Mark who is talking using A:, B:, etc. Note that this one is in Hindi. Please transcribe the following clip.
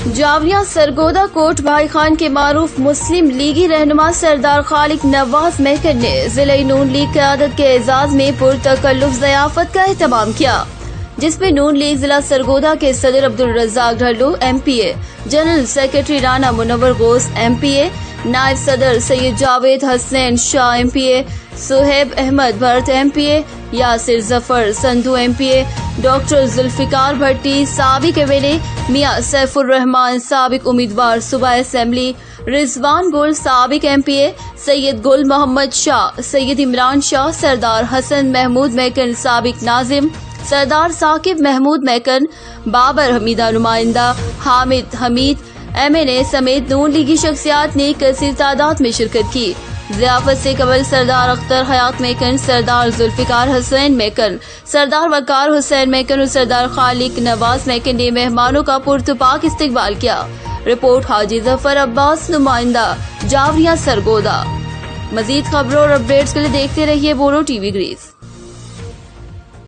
A: जावरिया सरगोदा कोट भाई खान के मारूफ मुस्लिम लीगी रहनुमा सरदार खालिक नवाज मेकर ने जिले नून लीग क़यादत के एजाज में पुरतकल्लुफ़ ज़ियाफत का एहतमाम किया, जिसमें नून लीग जिला सरगोदा के सदर Abdul Razzaq Dhallu MPA, general secretary Rana Munawwar Ghaus MPA, नायब सदर Syed Javed Hasnain Shah MPA, Suhaib Ahmed Bhatt MPA, Yasir Zafar Sandhu MPA, doctor Zulfiqar Bhatti साबिक MLA, मियां सैफुर रहमान साबिक उम्मीदवार सूबा असेंबली, रिजवान गुल साबिक MPA, सैयद गुल मोहम्मद शाह, सैयद इमरान शाह, सरदार हसन महमूद मैकन साबिक नाजिम, सरदार साकिब महमूद मैकन, बाबर हमीदा नुमाइंदा, हामिद हमीद MNA समेत नून लीगी शख्सियात ने कसीर तादाद में शिरकत की। ज़ियाफत से कबल सरदार अख्तर हयात मैकन, सरदार जुल्फिकार हुसैन मैकन, सरदार वकार हुसैन मैकन और सरदार खालिक नवाज मैकन ने मेहमानों का पुरतपाक इस्तकबाल किया। रिपोर्ट हाजी जफर अब्बास, नुमाइंदा जावरिया सरगोदा। मजीद खबरों और अपडेट्स के लिए देखते रहिए बोरो TV ग्रीस।